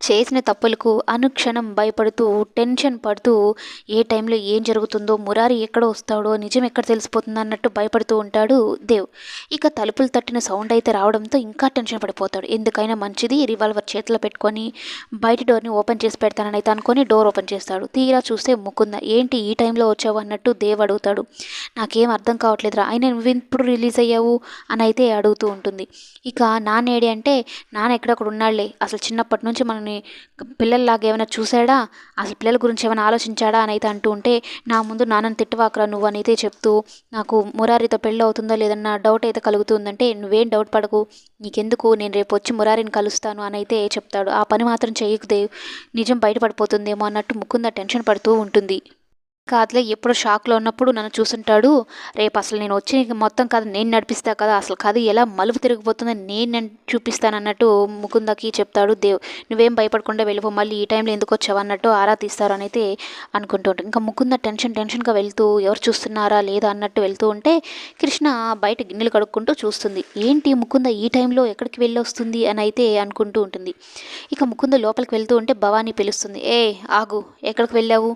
చేసిన తప్పులకు అనుక్షణం భయపడుతూ, టెన్షన్ పడుతూ, ఏ టైంలో ఏం జరుగుతుందో, మురారి ఎక్కడ వస్తాడో, నిజం ఎక్కడ తెలిసిపోతుందో అన్నట్టు భయపడుతూ ఉంటాడు దేవ్. ఇక తలుపులు తట్టిన సౌండ్ అయితే రావడంతో ఇంకా టెన్షన్ పడిపోతాడు. ఎందుకైనా మంచిది రివాల్వర్ చేతిలో పెట్టుకొని బయట డోర్ని ఓపెన్ చేసి పెడతానని అయితే అనుకొని డోర్ ఓపెన్ చేస్తాడు. తీరా చూస్తే ముకుంద. ఏంటి ఈ టైంలో వచ్చావు అన్నట్టు దేవ్ అడుగుతాడు. నాకేం అర్థం కావట్లేదురా, అయినా నువ్వెప్పుడు రిలీజ్ అయ్యావు అని అయితే అడుగుతూ ఉంటుంది. ఇక నాన్నేడి అంటే, నాన్న ఎక్కడొక్కడ ఉన్నాడులే, అసలు చిన్నప్పటి నుంచి మనని పిల్లల్లాగా ఏమైనా చూశాడా, అసలు పిల్లల గురించి ఏమైనా ఆలోచించాడా అని అయితే అంటూ ఉంటే, నా ముందు నాన్నని తిట్టవాకరా నువ్వు అని అయితే చెప్తూ, నాకు మురారితో పెళ్ళి అవుతుందో లేదన్న డౌట్ అయితే కలుగుతుందంటే, నువ్వేం డౌట్ పడకు, నీకెందుకు, నేను రేపు వచ్చి మురారిని కలుస్తాను అని అయితే చెప్తాడు. ఆ పని మాత్రం చేయకు దేవ్, నిజం బయటపడిపోతుందేమో అన్నట్టు ముకుంద టెన్షన్ పడుతూ ఉంటుంది. కాదులే, ఎప్పుడో షాక్లో ఉన్నప్పుడు నన్ను చూసుంటాడు, రేపు అసలు నేను వచ్చి మొత్తం కథ నేను నడిపిస్తా కదా, అసలు కథ ఎలా మలుపు తిరిగిపోతుందని నేను చూపిస్తానన్నట్టు ముకుందకి చెప్తాడు దేవ్. నువ్వేం భయపడకుండా వెళ్ళిపో, మళ్ళీ ఈ టైంలో ఎందుకు వచ్చావు అన్నట్టు ఆరా తీస్తారు అని అయితే అనుకుంటూ ఉంటాను. ఇంకా ముకుంద టెన్షన్గా వెళ్తూ ఎవరు చూస్తున్నారా లేదా అన్నట్టు వెళ్తూ ఉంటే, కృష్ణ బయట గిన్నెలు కడుక్కుంటూ చూస్తుంది. ఏంటి ముకుంద ఈ టైంలో ఎక్కడికి వెళ్ళి వస్తుంది అని అయితే అనుకుంటూ ఉంటుంది. ఇక ముకుంద లోపలికి వెళ్తూ ఉంటే భవానీ పిలుస్తుంది. ఏ ఆగు, ఎక్కడికి వెళ్ళావు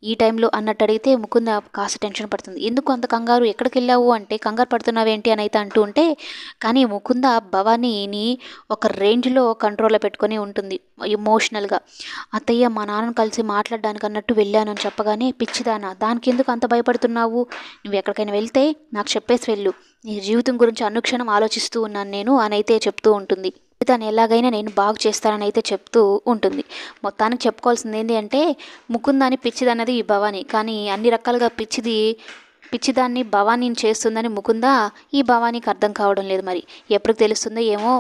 ఈ టైంలో అన్నట్టు అడిగితే ముకుంద కాస్త టెన్షన్ పడుతుంది. ఎందుకు అంత కంగారు, ఎక్కడికి వెళ్ళావు అంటే, కంగారు పడుతున్నావేంటి అని అయితే అంటూ ఉంటే, కానీ ముకుంద భవానీని ఒక రేంజ్లో కంట్రోల్లో పెట్టుకొని ఉంటుంది ఎమోషనల్గా. అత్తయ్య మా నాన్నను కలిసి మాట్లాడడానికి అన్నట్టు వెళ్ళానని చెప్పగానే, పిచ్చిదానా దానికి ఎందుకు అంత భయపడుతున్నావు, నువ్వు ఎక్కడికైనా వెళ్తే నాకు చెప్పేసి వెళ్ళు, నీ జీవితం గురించి అనుక్షణం ఆలోచిస్తూ ఉన్నాను నేను అని అయితే చెప్తూ ఉంటుంది. తను ఎలాగైనా నేను బాగు చేస్తానని అయితే చెప్తూ ఉంటుంది. మొత్తానికి చెప్పుకోవాల్సింది ఏంటి అంటే, ముకుందాని పిచ్చిదన్నది ఈ భవాని, కానీ అన్ని రకాలుగా పిచ్చిదాన్ని భవానీని చేస్తుందని ముకుంద, ఈ భవానీకి అర్థం కావడం లేదు. మరి ఎప్పుడు తెలుస్తుందో ఏమో.